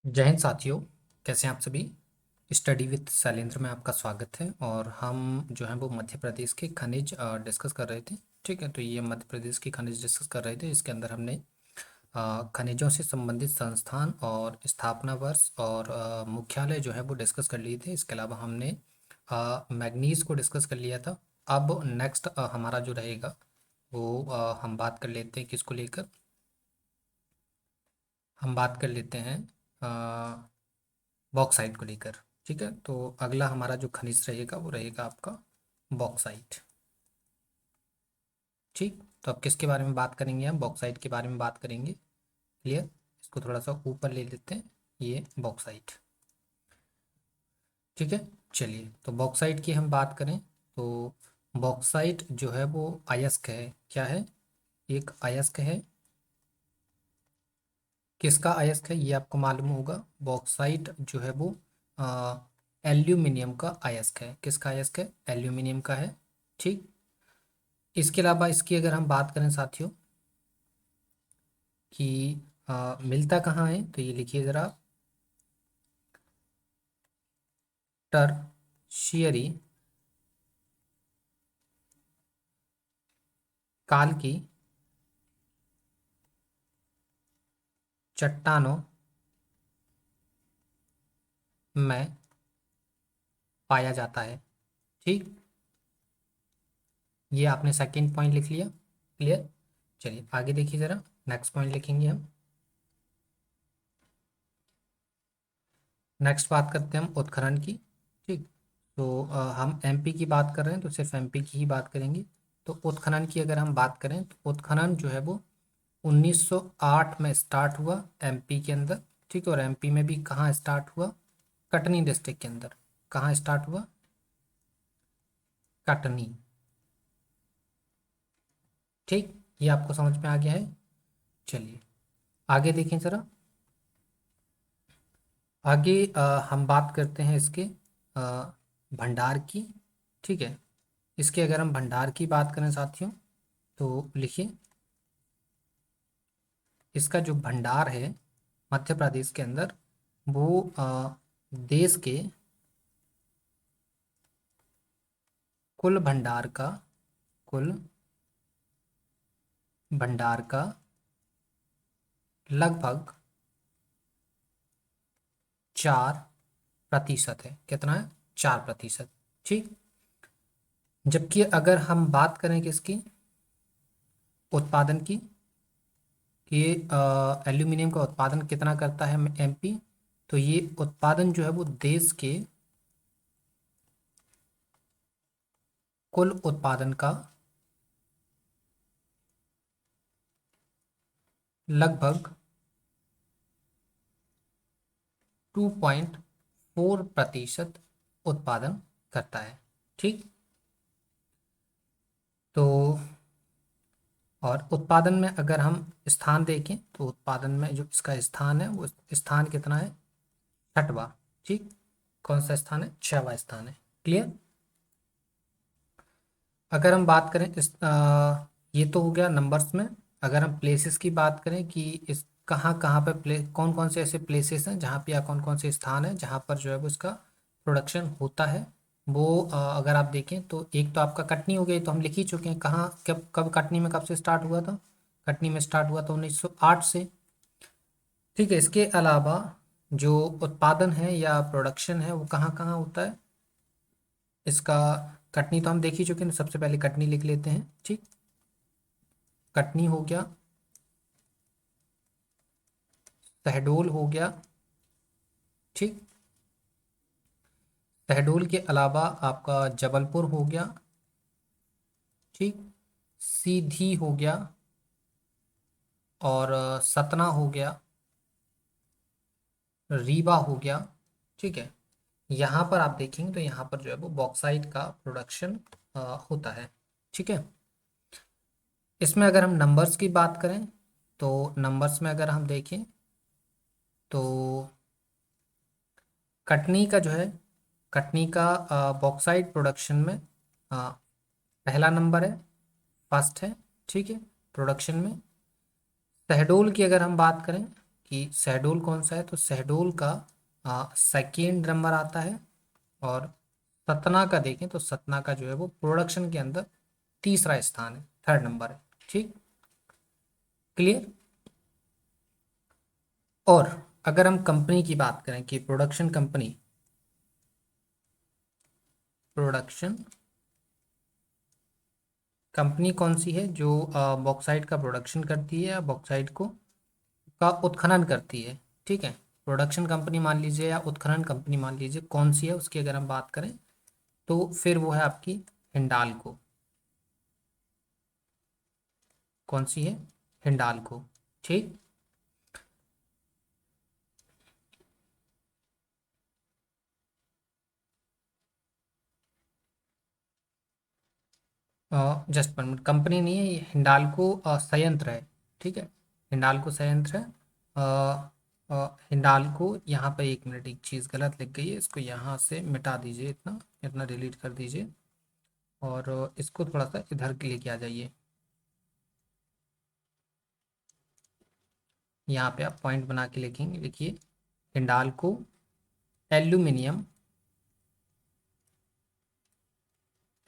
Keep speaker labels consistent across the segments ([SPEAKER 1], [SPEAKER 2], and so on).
[SPEAKER 1] जय हिंद साथियों। कैसे हैं आप सभी। स्टडी विद शैलेंद्र में आपका स्वागत है। और हम जो है वो मध्य प्रदेश के खनिज डिस्कस कर रहे थे। ठीक है, तो ये मध्य प्रदेश की खनिज डिस्कस कर रहे थे। इसके अंदर हमने खनिजों से संबंधित संस्थान और स्थापना वर्ष और मुख्यालय जो है वो डिस्कस कर लिए थे। इसके अलावा हमने मैग्नीज को डिस्कस कर लिया था। अब नेक्स्ट हमारा जो रहेगा वो हम बात कर लेते हैं किसको लेकर। हम बात कर लेते हैं बॉक्साइट को लेकर। ठीक है, तो अगला हमारा जो खनिज रहेगा वो रहेगा आपका बॉक्साइट। ठीक, तो अब किसके बारे में बात करेंगे, हम बॉक्साइट के बारे में बात करेंगे। क्लियर। इसको थोड़ा सा ऊपर ले लेते हैं, ये बॉक्साइट। ठीक है, चलिए तो बॉक्साइट की हम बात करें तो बॉक्साइट जो है वो अयस्क है। क्या है? एक अयस्क है। किसका अयस्क है ये आपको मालूम होगा। बॉक्साइट जो है वो एल्यूमिनियम का अयस्क है। किसका अयस्क है? एल्यूमिनियम का है। ठीक, इसके अलावा इसकी अगर हम बात करें साथियों कि मिलता कहाँ है, तो ये लिखिए ज़रा। टर्शियरी काल की चट्टानों में पाया जाता है। ठीक, ये आपने सेकंड पॉइंट लिख लिया। क्लियर। चलिए आगे देखिए ज़रा, नेक्स्ट पॉइंट लिखेंगे हम। नेक्स्ट बात करते हैं हम उत्खनन की। ठीक, तो हम एमपी की बात कर रहे हैं तो सिर्फ एमपी की ही बात करेंगे। तो उत्खनन की अगर हम बात करें तो उत्खनन जो है वो 1908 में स्टार्ट हुआ एमपी के अंदर। ठीक है, और एमपी में भी कहाँ स्टार्ट हुआ? कटनी डिस्ट्रिक्ट के अंदर। कहाँ स्टार्ट हुआ? कटनी। ठीक, ये आपको समझ में आ गया है। चलिए आगे देखें जरा। आगे हम बात करते हैं इसके भंडार की। ठीक है, इसके अगर हम भंडार की बात करें साथियों तो लिखिए, इसका जो भंडार है मध्य प्रदेश के अंदर वो देश के कुल भंडार का कुल भंडार का लगभग 4% है। कितना है? 4%। ठीक, जबकि अगर हम बात करें किसकी, उत्पादन की, कि एल्यूमिनियम का उत्पादन कितना करता है एमपी, तो ये उत्पादन जो है वो देश के कुल उत्पादन का लगभग 2.4% उत्पादन करता है। ठीक, तो और उत्पादन में अगर हम स्थान देखें तो उत्पादन में जो इसका स्थान है वो स्थान कितना है? 6वां। ठीक, कौन सा स्थान है? 6वां स्थान है। क्लियर। अगर हम बात करें ये तो हो गया नंबर्स में। अगर हम प्लेसेस की बात करें कि इस कहाँ कहाँ पे कौन कौन से ऐसे प्लेसेस हैं जहाँ पे, या कौन कौन से स्थान हैं जहाँ पर जो है वो इसका प्रोडक्शन होता है, वो अगर आप देखें तो एक तो आपका कटनी हो गई, तो हम लिख ही चुके हैं कहाँ कब कब कटनी में कब से स्टार्ट हुआ था। कटनी में स्टार्ट हुआ था 1908 से। ठीक है, इसके अलावा जो उत्पादन है या प्रोडक्शन है वो कहाँ कहाँ होता है इसका। कटनी तो हम देख ही चुके हैं, तो सबसे पहले कटनी लिख लेते हैं। ठीक, कटनी हो गया, शहडोल हो गया। ठीक, शहडोल के अलावा आपका जबलपुर हो गया। ठीक, सीधी हो गया, और सतना हो गया, रीवा हो गया। ठीक है, यहाँ पर आप देखेंगे तो यहाँ पर जो है वो बॉक्साइट का प्रोडक्शन होता है। ठीक है, इसमें अगर हम नंबर्स की बात करें तो नंबर्स में अगर हम देखें तो कटनी का जो है, कटनी का बॉक्साइट प्रोडक्शन में पहला नंबर है, फर्स्ट है। ठीक है, प्रोडक्शन में। शहडोल की अगर हम बात करें कि शहडोल कौन सा है, तो शहडोल का सेकेंड नंबर आता है। और सतना का देखें तो सतना का जो है वो प्रोडक्शन के अंदर तीसरा स्थान है, थर्ड नंबर है। ठीक, क्लियर। और अगर हम कंपनी की बात करें कि प्रोडक्शन कंपनी कौन सी है जो बॉक्साइट का प्रोडक्शन करती है या बॉक्साइट को का उत्खनन करती है। ठीक है, प्रोडक्शन कंपनी मान लीजिए या उत्खनन कंपनी मान लीजिए, कौन सी है उसकी अगर हम बात करें तो फिर वो है आपकी हिंडाल्को। कौन सी है? हिंडाल्को। ठीक। जस्ट पर मिनट, कंपनी नहीं है ये, हिंडाल्को संयंत्र है। ठीक है, हिंडाल्को संयंत्र है। हिंडाल्को, यहाँ पे एक मिनट, एक चीज़ गलत लिख गई है, इसको यहाँ से मिटा दीजिए, इतना इतना डिलीट कर दीजिए। और इसको थोड़ा सा इधर के लेके आ जाइए। यहाँ पे आप पॉइंट बना के लिखेंगे, लिखिए हिंडाल्को एल्यूमिनियम,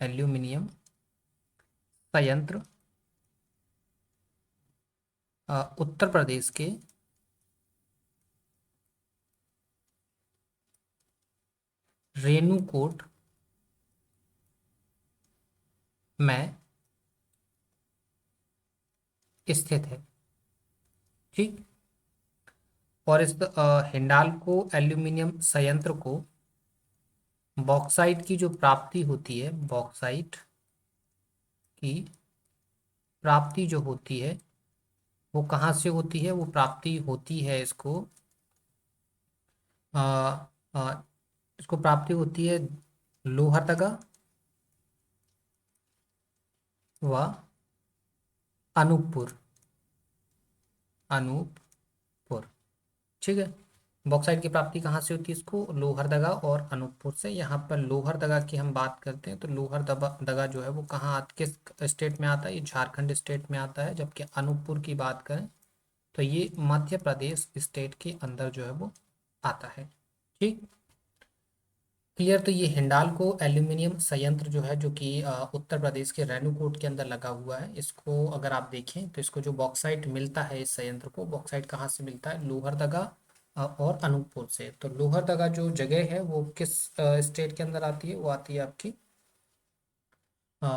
[SPEAKER 1] एल्यूमिनियम संयंत्र उत्तर प्रदेश के रेणुकूट में स्थित है। ठीक। और इस हिंडाल्को एल्यूमिनियम संयंत्र को बॉक्साइट की जो प्राप्ति होती है, बॉक्साइट की प्राप्ति जो होती है वो कहाँ से होती है? वो प्राप्ति होती है इसको अ, अ, इसको प्राप्ति होती है लोहरदगा व अनूपपुर, अनूपपुर। ठीक है, बॉक्साइट की प्राप्ति कहाँ से होती है? इसको लोहरदगा और अनूपपुर से। यहाँ पर लोहरदगा की हम बात करते हैं तो लोहरदगा दगा जो है वो कहाँ किस स्टेट में आता है? ये झारखंड स्टेट में आता है। जबकि अनूपपुर की बात करें तो ये मध्य प्रदेश स्टेट के अंदर जो है वो आता है। ठीक, क्लियर। तो ये हिंडाल्को एल्यूमिनियम संयंत्र जो है, जो कि उत्तर प्रदेश के रेणुकूट के अंदर लगा हुआ है, इसको अगर आप देखें तो इसको जो बॉक्साइट मिलता है, इस संयंत्र को बॉक्साइट कहाँ से मिलता है? लोहरदगा और अनूपपुर से। तो लोहरदगा जो जगह है वो किस स्टेट के अंदर आती है? वो आती है आपकी अ,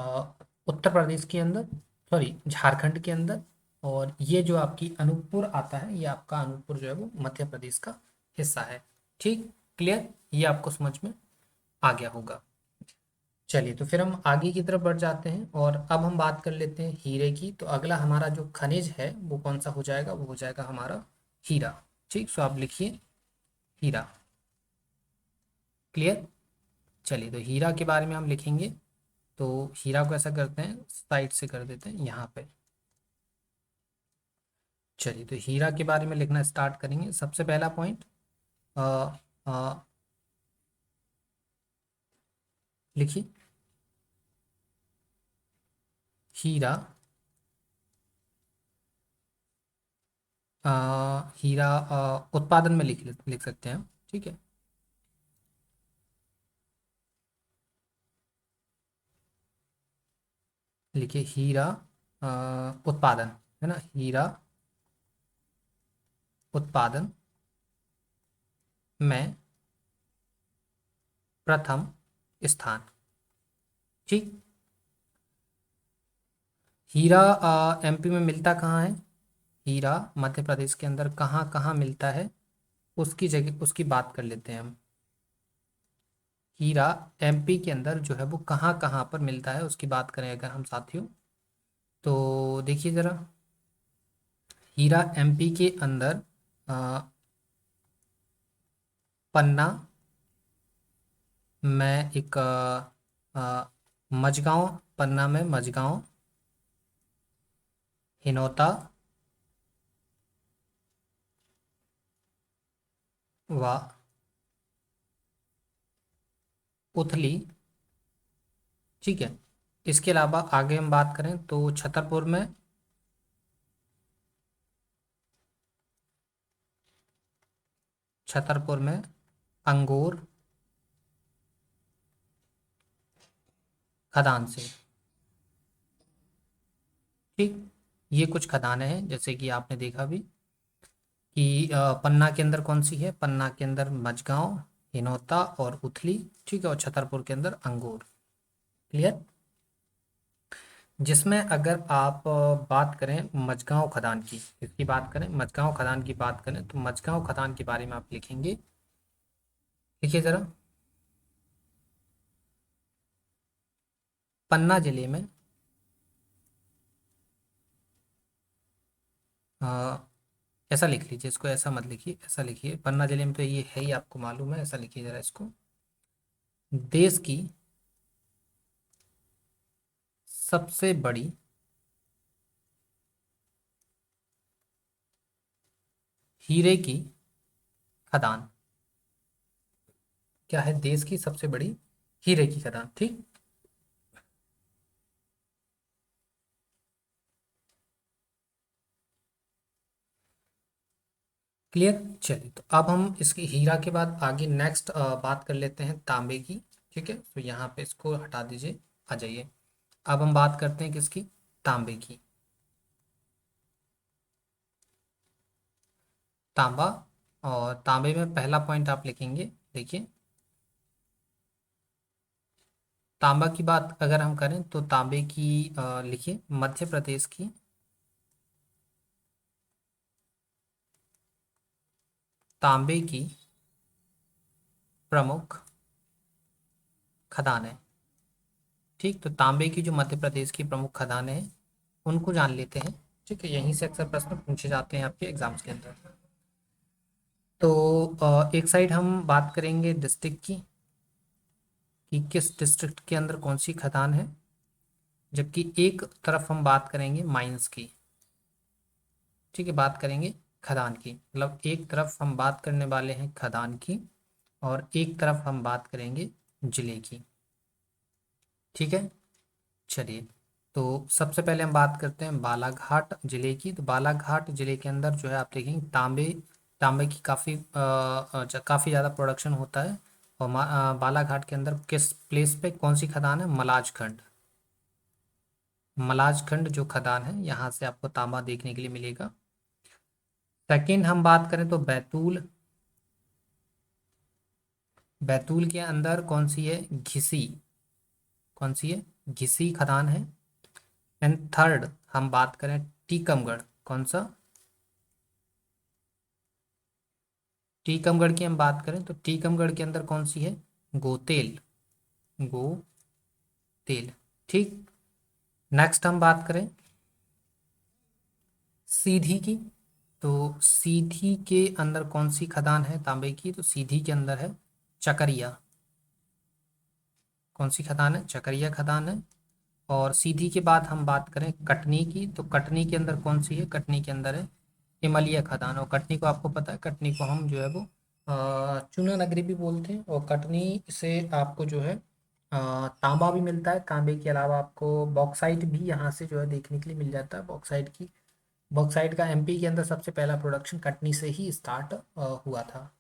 [SPEAKER 1] उत्तर प्रदेश के अंदर, सॉरी झारखंड के अंदर। और ये जो आपकी अनूपपुर आता है, ये आपका अनूपपुर जो है वो मध्य प्रदेश का हिस्सा है। ठीक, क्लियर, ये आपको समझ में आ गया होगा। चलिए, तो फिर हम आगे की तरफ बढ़ जाते हैं और अब हम बात कर लेते हैं हीरे की। तो अगला हमारा जो खनिज है वो कौन सा हो जाएगा? वो हो जाएगा हमारा हीरा। ठीक, सो आप लिखिए हीरा। क्लियर। चलिए, तो हीरा के बारे में हम लिखेंगे। तो हीरा को ऐसा करते हैं, साइड से कर देते हैं यहाँ पे। चलिए, तो हीरा के बारे में लिखना स्टार्ट करेंगे। सबसे पहला पॉइंट लिखिए, हीरा हीरा उत्पादन में लिख सकते हैं हम। ठीक है, लिखिए हीरा उत्पादन, है ना, हीरा उत्पादन में प्रथम स्थान। ठीक, हीरा एमपी में मिलता कहाँ है? हीरा मध्य प्रदेश के अंदर कहाँ कहाँ मिलता है उसकी जगह, उसकी बात कर लेते हैं हम। हीरा एमपी के अंदर जो है वो कहाँ कहाँ पर मिलता है उसकी बात करें अगर हम साथियों, तो देखिए ज़रा, हीरा एमपी के अंदर अ, पन्ना में एक मझगांव, पन्ना में मझगांव, हिनौता व उथली। ठीक है, इसके अलावा आगे हम बात करें तो छतरपुर में छतरपुर में अंगूर खदान से। ठीक, ये कुछ खदानें हैं, जैसे कि आपने देखा भी कि पन्ना के अंदर कौन सी है, पन्ना के अंदर मझगांव, हिनोता और उथली। ठीक है, और छतरपुर के अंदर अंगूर। क्लियर। जिसमें अगर आप बात करें मझगांव खदान की, इसकी बात करें मझगांव खदान की बात करें, तो मझगांव खदान के बारे में आप लिखेंगे। लिखिए जरा। पन्ना जिले में अ, ऐसा लिख लीजिए इसको, ऐसा मत लिखिए, ऐसा लिखिए, पन्ना जिले में तो ये है ही, आपको मालूम है, ऐसा लिखिए जरा इसको। देश की सबसे बड़ी हीरे की खदान। क्या है? देश की सबसे बड़ी हीरे की खदान। ठीक। क्लियर। चलिए, तो अब हम इसकी हीरा के बाद आगे नेक्स्ट बात कर लेते हैं तांबे की। ठीक है, तो यहाँ पे इसको हटा दीजिए, आ जाइए। अब हम बात करते हैं किसकी? तांबे की। तांबा। और तांबे में पहला पॉइंट आप लिखेंगे, देखिए। तांबा की बात अगर हम करें तो तांबे की लिखिए मध्य प्रदेश की तांबे की प्रमुख खदान है। ठीक, तो तांबे की जो मध्य प्रदेश की प्रमुख खदानें हैं उनको जान लेते हैं। ठीक है, यहीं से अक्सर प्रश्न पूछे जाते हैं आपके एग्जाम्स के अंदर। तो एक साइड हम बात करेंगे डिस्ट्रिक्ट की, कि किस डिस्ट्रिक्ट के अंदर कौन सी खदान है, जबकि एक तरफ हम बात करेंगे माइंस की। ठीक है, बात करेंगे खदान की, मतलब एक तरफ हम बात करने वाले हैं खदान की, और एक तरफ हम बात करेंगे जिले की। ठीक है। चलिए, तो सबसे पहले हम बात करते हैं बालाघाट जिले की। तो बालाघाट जिले के अंदर जो है आप देखेंगे तांबे, तांबे की काफ़ी ज़्यादा प्रोडक्शन होता है। और बालाघाट के अंदर किस प्लेस पे कौन सी खदान है? मलाजखंड। मलाजखंड जो खदान है, यहाँ से आपको तांबा देखने के लिए मिलेगा। सेकंड हम बात करें तो बैतूल। बैतूल के अंदर कौन सी है? घिसी। कौन सी है? घिसी खदान है। एंड थर्ड हम बात करें टीकमगढ़। कौन सा? टीकमगढ़ की हम बात करें तो टीकमगढ़ के अंदर कौन सी है? गोतेल। गोतेल। ठीक। नेक्स्ट हम बात करें सीधी की। तो सीधी के अंदर कौन सी खदान है तांबे की? तो सीधी के अंदर है चकरिया। कौन सी खदान है? चकरिया खदान है। और सीधी के बाद हम बात करें कटनी की, तो कटनी के अंदर कौन सी है? कटनी के अंदर है इमलिया खदान। और कटनी को आपको पता है, कटनी को हम जो है वो चूना नगरी भी बोलते हैं। और कटनी से आपको जो है तांबा भी मिलता है। तांबे के अलावा आपको बॉक्साइट भी यहाँ से जो है देखने के लिए मिल जाता है। बॉक्साइट का एमपी के अंदर सबसे पहला प्रोडक्शन कटनी से ही स्टार्ट हुआ था।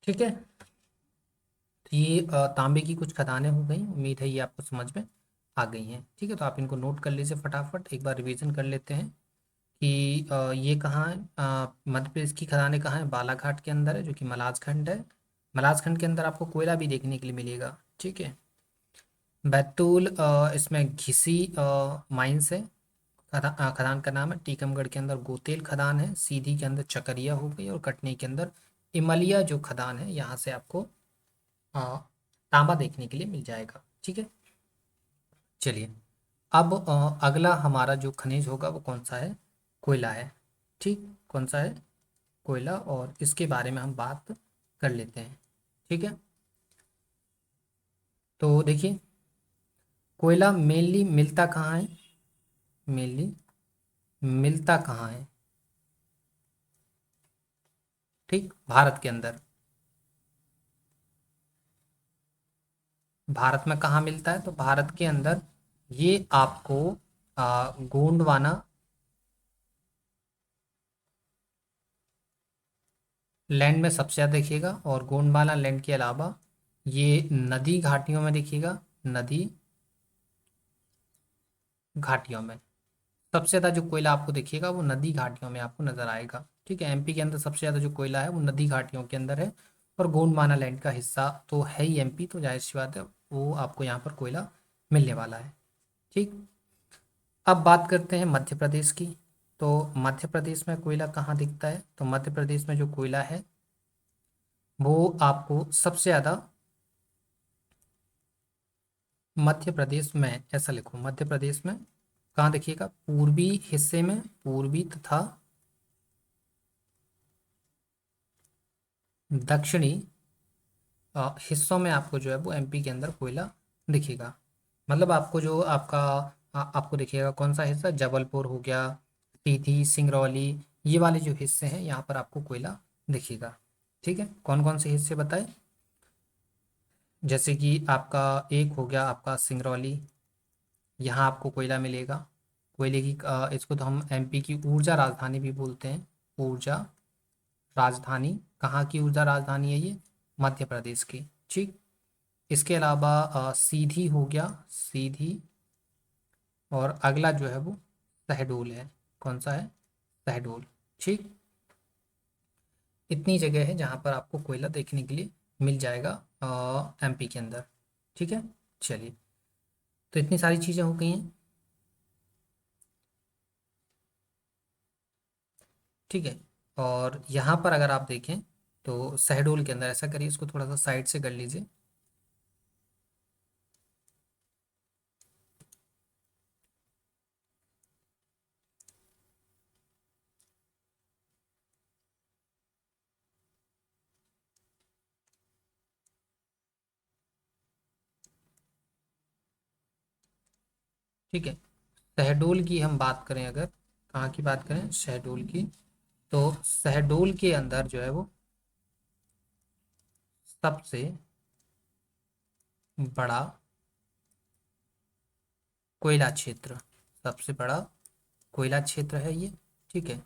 [SPEAKER 1] ठीक है, तो ये तांबे की कुछ खदानें हो गई। उम्मीद है ये आपको समझ में आ गई हैं। ठीक है, तो आप इनको नोट कर लीजिए फटाफट, एक बार रिवीजन कर लेते हैं कि ये कहाँ है, मध्य प्रदेश की खदानें कहाँ है? बालाघाट के अंदर है, जो कि मलाजखंड है। मलाजखंड के अंदर आपको कोयला भी देखने के लिए मिलेगा। ठीक है। बैतूल, इसमें घिसी माइंस है। खदान का नाम है। टीकमगढ़ के अंदर गोतेल खदान है। सीधी के अंदर चकरिया हो गई। और कटनी के अंदर इमलिया जो खदान है, यहाँ से आपको अ, तांबा देखने के लिए मिल जाएगा। ठीक है। चलिए, अब अगला हमारा जो खनिज होगा वो कौन सा है? कोयला है। ठीक, कौन सा है? कोयला। और इसके बारे में हम बात कर लेते हैं। ठीक है, तो देखिए कोयला मेनली मिलता कहाँ है? मेनली मिलता कहाँ है? ठीक, भारत के अंदर। भारत में कहाँ मिलता है? तो भारत के अंदर ये आपको गोंडवाना, लैंड में सबसे ज़्यादा दिखेगा, और गोंडवाना लैंड के अलावा ये नदी घाटियों में दिखेगा। नदी घाटियों में सबसे ज़्यादा जो कोयला आपको दिखेगा वो नदी घाटियों में आपको नजर आएगा। ठीक है, एमपी के अंदर सबसे ज़्यादा जो कोयला है वो नदी घाटियों के अंदर है, और गोंडवाना लैंड का हिस्सा तो है ही एमपी, तो जाहिर सी बात है वो आपको यहाँ पर कोयला मिलने वाला है। ठीक, अब बात करते हैं मध्य प्रदेश की। तो मध्य प्रदेश में कोयला कहाँ दिखता है? तो मध्य प्रदेश में जो कोयला है वो आपको सबसे ज़्यादा मध्य प्रदेश में, ऐसा लिखो, मध्य प्रदेश में कहाँ दिखेगा? पूर्वी हिस्से में, पूर्वी तथा दक्षिणी हिस्सों में आपको जो है वो एमपी के अंदर कोयला दिखेगा। मतलब आपको जो आपका आपको दिखेगा कौन सा हिस्सा? जबलपुर हो गया, सीधी, सिंगरौली, ये वाले जो हिस्से हैं यहाँ पर आपको कोयला दिखेगा। ठीक है, कौन कौन से हिस्से बताए? जैसे कि आपका एक हो गया आपका सिंगरौली, यहाँ आपको कोयला मिलेगा। कोयले की इसको तो हम एमपी की ऊर्जा राजधानी भी बोलते हैं। ऊर्जा राजधानी, कहाँ की ऊर्जा राजधानी है ये? मध्य प्रदेश की। ठीक, इसके अलावा सीधी हो गया, सीधी, और अगला जो है वो शहडोल है। कौन सा है? शहडोल। ठीक, इतनी जगह है जहाँ पर आपको कोयला देखने के लिए मिल जाएगा एमपी के अंदर। ठीक है, चलिए, तो इतनी सारी चीज़ें हो गई हैं। ठीक है, और यहाँ पर अगर आप देखें तो शहडोल के अंदर, ऐसा करिए इसको थोड़ा सा साइड से कर लीजिए। ठीक है, शहडोल की हम बात करें, अगर कहाँ की बात करें, शहडोल की, तो शहडोल के अंदर जो है वो सबसे बड़ा कोयला क्षेत्र, सबसे बड़ा कोयला क्षेत्र है ये। ठीक है,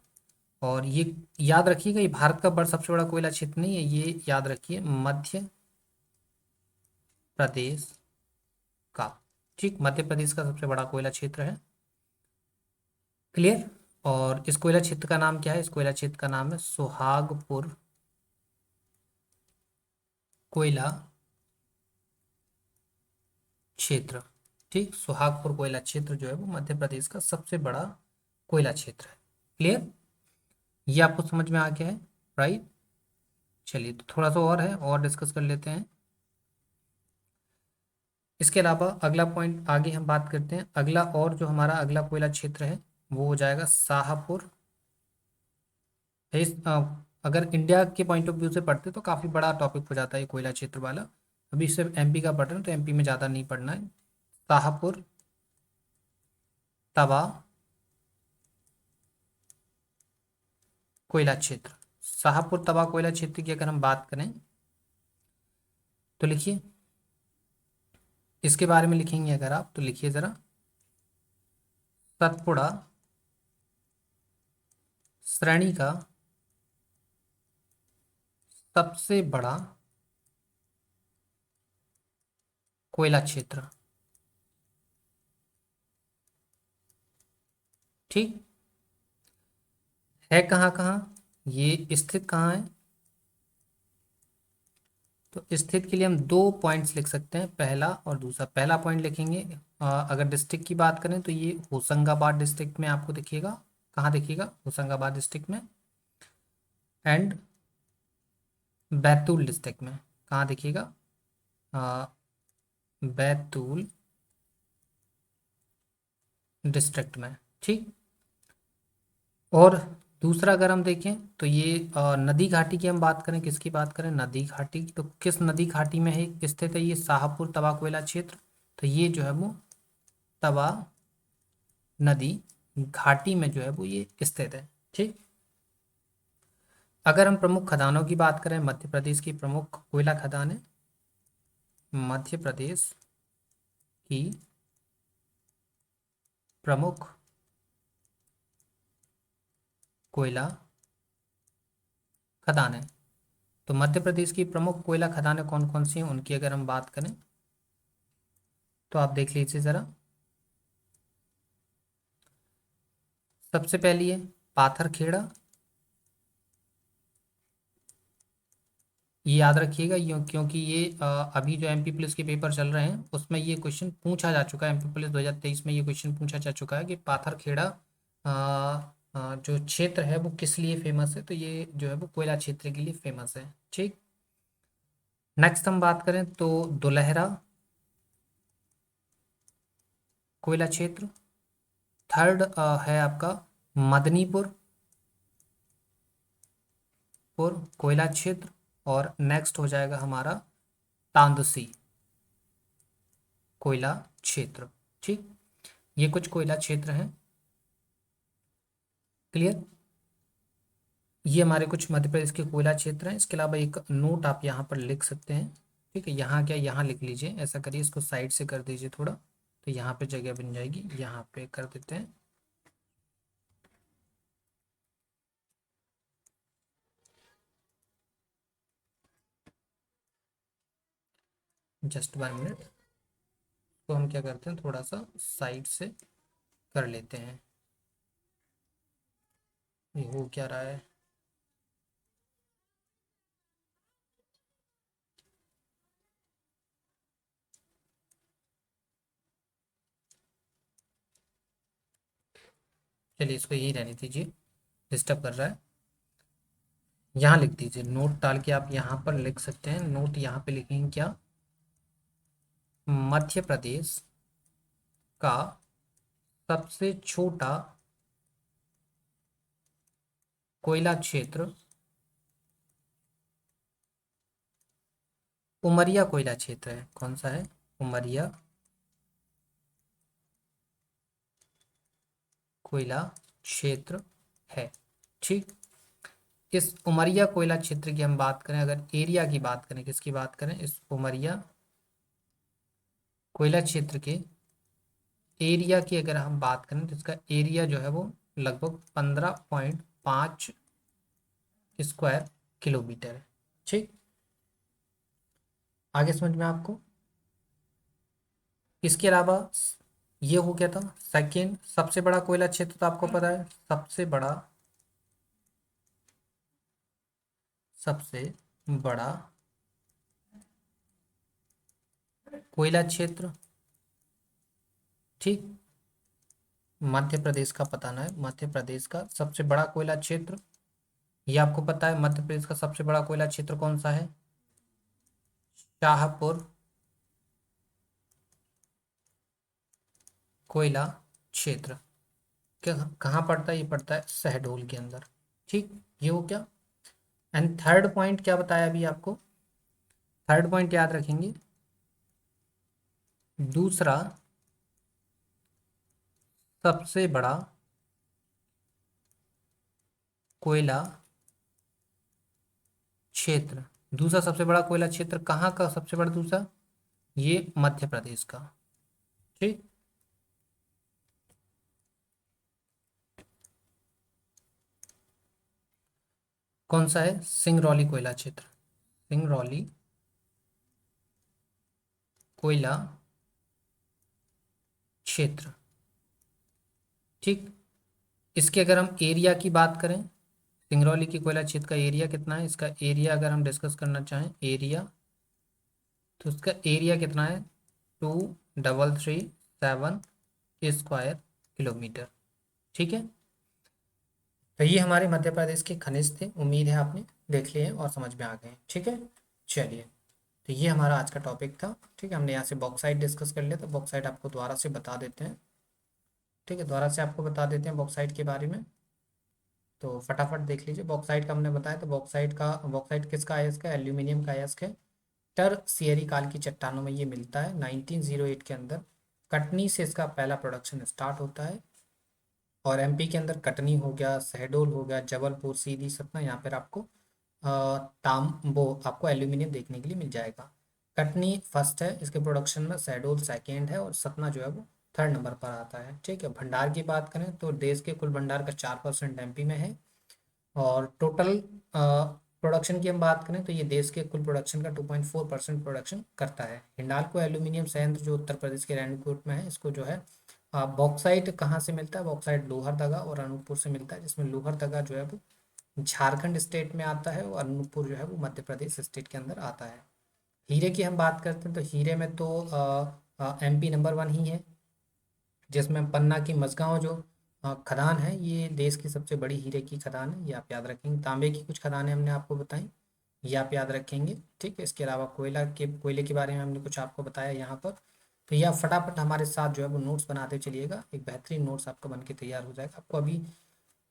[SPEAKER 1] और ये याद रखिएगा, ये भारत का बड़ा सबसे बड़ा कोयला क्षेत्र नहीं है, ये याद रखिए मध्य प्रदेश का। ठीक, मध्य प्रदेश का सबसे बड़ा कोयला क्षेत्र है। क्लियर? और इस कोयला क्षेत्र का नाम क्या है? इस कोयला क्षेत्र का नाम है सुहागपुर कोयला क्षेत्र। ठीक, सुहागपुर कोयला क्षेत्र जो है वो मध्य प्रदेश का सबसे बड़ा कोयला क्षेत्र है। क्लियर? ये आपको समझ में आ गया है, राइट? चलिए, तो थोड़ा सा और है, और डिस्कस कर लेते हैं। इसके अलावा अगला पॉइंट आगे हम बात करते हैं। अगला, और जो हमारा अगला कोयला क्षेत्र है वो हो जाएगा शाहपुर। अगर इंडिया के पॉइंट ऑफ व्यू से पढ़ते तो काफ़ी बड़ा टॉपिक हो जाता है ये कोयला क्षेत्र वाला। अभी सिर्फ एमपी का पढ़ रहे हैं तो एमपी में ज़्यादा नहीं पढ़ना है। शाहपुर तवा कोयला क्षेत्र, शाहपुर तवा कोयला क्षेत्र की अगर हम बात करें तो लिखिए, इसके बारे में लिखेंगे अगर आप, तो लिखिए ज़रा, सतपुड़ा श्रेणी का सबसे बड़ा कोयला क्षेत्र। ठीक, है कहाँ कहाँ, ये स्थित कहाँ है? तो स्थित के लिए हम दो पॉइंट्स लिख सकते हैं, पहला और दूसरा। पहला पॉइंट लिखेंगे, अगर डिस्ट्रिक्ट की बात करें तो ये होशंगाबाद डिस्ट्रिक्ट में आपको दिखेगा। कहाँ दिखेगा? होशंगाबाद डिस्ट्रिक्ट में। एंड बैतूल डिस्ट्रिक्ट में कहाँ दिखेगा? अ, बैतूल डिस्ट्रिक्ट में। ठीक, और दूसरा अगर हम देखें तो ये नदी घाटी की हम बात करें, किसकी बात करें? नदी घाटी की। तो किस नदी घाटी में है स्थित है ये शाहपुर तवा कोयला क्षेत्र? तो ये जो है वो तवा नदी घाटी में जो है वो ये स्थित है। ठीक, अगर हम प्रमुख खदानों की बात करें, मध्य प्रदेश की प्रमुख कोयला खदान है, मध्य प्रदेश की प्रमुख कोयला खदान है। तो मध्य प्रदेश की प्रमुख कोयला खदानें कौन कौन सी हैं उनकी अगर हम बात करें तो आप देख लीजिए ज़रा। सबसे पहली है पाथरखेड़ा, ये याद रखिएगा क्योंकि ये अभी जो एमपी पुलिस के पेपर चल रहे हैं उसमें ये क्वेश्चन पूछा जा चुका है। एमपी पुलिस 2023 में ये क्वेश्चन पूछा जा चुका है कि पाथरखेड़ा जो क्षेत्र है वो किस लिए फेमस है, तो ये जो है वो कोयला क्षेत्र के लिए फेमस है। ठीक, नेक्स्ट हम बात करें तो दुलहरा कोयला क्षेत्र। थर्ड है आपका मदनीपुर कोयला क्षेत्र। और नेक्स्ट हो जाएगा हमारा तांदसी कोयला क्षेत्र। ठीक, ये कुछ कोयला क्षेत्र हैं। क्लियर, ये हमारे कुछ मध्य प्रदेश के कोयला क्षेत्र हैं। इसके अलावा एक नोट आप यहाँ पर लिख सकते हैं। ठीक है, यहाँ क्या, यहाँ लिख लीजिए, ऐसा करिए, इसको साइड से कर दीजिए थोड़ा, तो यहाँ पे जगह बन जाएगी, यहाँ पे कर देते हैं। जस्ट 1 मिनट, तो हम क्या करते हैं, थोड़ा सा साइड से कर लेते हैं। ये हो क्या रहा है, चलिए इसको यही रहने दीजिए, डिस्टर्ब कर रहा है। यहाँ लिख दीजिए, नोट डाल के आप यहाँ पर लिख सकते हैं। नोट यहाँ पे लिखेंगे क्या, मध्य प्रदेश का सबसे छोटा कोयला क्षेत्र उमरिया कोयला क्षेत्र है। कौन सा है, उमरिया कोयला क्षेत्र है। ठीक, इस उमरिया कोयला क्षेत्र की हम बात करें, अगर एरिया की बात करें, किसकी बात करें, इस उमरिया कोयला क्षेत्र के एरिया की अगर हम बात करें तो इसका एरिया जो है वो लगभग 15.5 स्क्वायर किलोमीटर है। ठीक, आगे समझ में आपको। इसके अलावा ये हो गया था सेकेंड सबसे बड़ा कोयला क्षेत्र, तो आपको पता है सबसे बड़ा कोयला क्षेत्र, ठीक, मध्य प्रदेश का बताना है। मध्य प्रदेश का सबसे बड़ा कोयला क्षेत्र, ये आपको पता है मध्य प्रदेश का सबसे बड़ा कोयला क्षेत्र कौन सा है, शाहपुर कोयला क्षेत्र। क्या कहाँ पड़ता है, ये पड़ता है शहडोल के अंदर। ठीक, ये हो क्या। एंड थर्ड पॉइंट क्या बताया अभी आपको, थर्ड पॉइंट याद रखेंगे, दूसरा सबसे बड़ा कोयला क्षेत्र, दूसरा सबसे बड़ा कोयला क्षेत्र कहाँ का सबसे बड़ा, दूसरा ये मध्य प्रदेश का। ठीक, कौन सा है, सिंगरौली कोयला क्षेत्र, सिंगरौली कोयला क्षेत्र। ठीक, इसके अगर हम एरिया की बात करें, सिंगरौली की कोयला क्षेत्र का एरिया कितना है, इसका एरिया अगर हम डिस्कस करना चाहें एरिया, तो इसका एरिया कितना है, 2337 स्क्वायर किलोमीटर। ठीक है, तो ये हमारे मध्य प्रदेश के खनिज थे। उम्मीद है आपने देख लिए और समझ में आ गए। ठीक है, चलिए, तो ये हमारा आज का टॉपिक था। ठीक है, हमने यहाँ से बॉक्साइट डिस्कस कर लिया, तो बॉक्साइट आपको दोबारा से बता देते हैं। ठीक है, दोबारा से आपको बता देते हैं बॉक्साइट के बारे में, तो फटाफट देख लीजिए। बॉक्साइट का हमने बताया, तो बॉक्साइट किसका अयस्क है, एल्यूमिनियम का अयस्क है। टरशियरी काल की चट्टानों में ये मिलता है। 1908 के अंदर कटनी से इसका पहला प्रोडक्शन स्टार्ट होता है, और एमपी के अंदर कटनी हो गया, शहडोल हो गया, जबलपुर, सीधी, सतना, यहाँ पर आपको तांबो आपको एल्यूमिनियम देखने के लिए मिल जाएगा। कटनी फर्स्ट है इसके प्रोडक्शन में, शहडोल सेकेंड है, और सतना जो है वो थर्ड नंबर पर आता है। ठीक है, भंडार की बात करें तो देश के कुल भंडार का 4% एमपी में है, और टोटल प्रोडक्शन की हम बात करें तो ये देश के कुल प्रोडक्शन का 2.4% प्रोडक्शन करता है। हिंडाल्को एल्यूमिनियम संयंत्र जो उत्तर प्रदेश के रेणुकूट में है, इसको जो है बॉक्साइट कहाँ से मिलता है, बॉक्साइट लोहरदगा और अनूपपुर से मिलता है, जिसमें लोहरदगा जो है वो झारखंड स्टेट में आता है और अनूपपुर जो है वो मध्य प्रदेश स्टेट के अंदर आता है। हीरे की हम बात करते हैं तो हीरे में तो एमपी नंबर 1 ही है, जिसमें पन्ना की मझगांव जो खदान है, ये देश की सबसे बड़ी हीरे की खदान है, ये आप याद रखेंगे। तांबे की कुछ खदानें हमने आपको बताई, ये आप याद रखेंगे, ठीक है। इसके अलावा कोयले के बारे में हमने कुछ आपको बताया यहाँ पर। तो ये आप फटाफट हमारे साथ जो है वो नोट्स बनाते चलिएगा, एक बेहतरीन नोट्स आपका बन के तैयार हो जाएगा। आपको अभी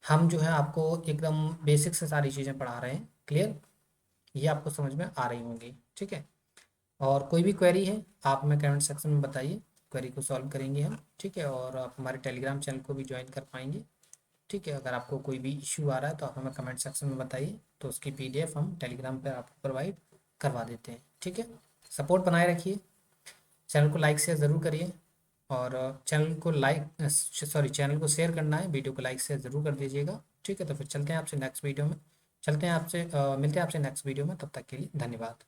[SPEAKER 1] हम जो है आपको एकदम बेसिक से सारी चीज़ें पढ़ा रहे हैं, क्लियर, ये आपको समझ में आ रही होंगी, ठीक है। और कोई भी क्वेरी है आप हमें कमेंट सेक्शन में बताइए, क्वेरी को सॉल्व करेंगे हम, ठीक है। और आप हमारे टेलीग्राम चैनल को भी ज्वाइन कर पाएंगे, ठीक है। अगर आपको कोई भी इशू आ रहा है तो आप हमें कमेंट सेक्शन में बताइए, तो उसकी पीडीएफ हम टेलीग्राम पर आपको प्रोवाइड करवा देते हैं, ठीक है। सपोर्ट बनाए रखिए, चैनल को लाइक शेयर ज़रूर करिए, और चैनल को शेयर करना है, वीडियो को लाइक शेयर ज़रूर कर दीजिएगा, ठीक है। तो फिर चलते हैं आपसे नेक्स्ट वीडियो में, मिलते हैं आपसे नेक्स्ट वीडियो में, तब तक के लिए धन्यवाद।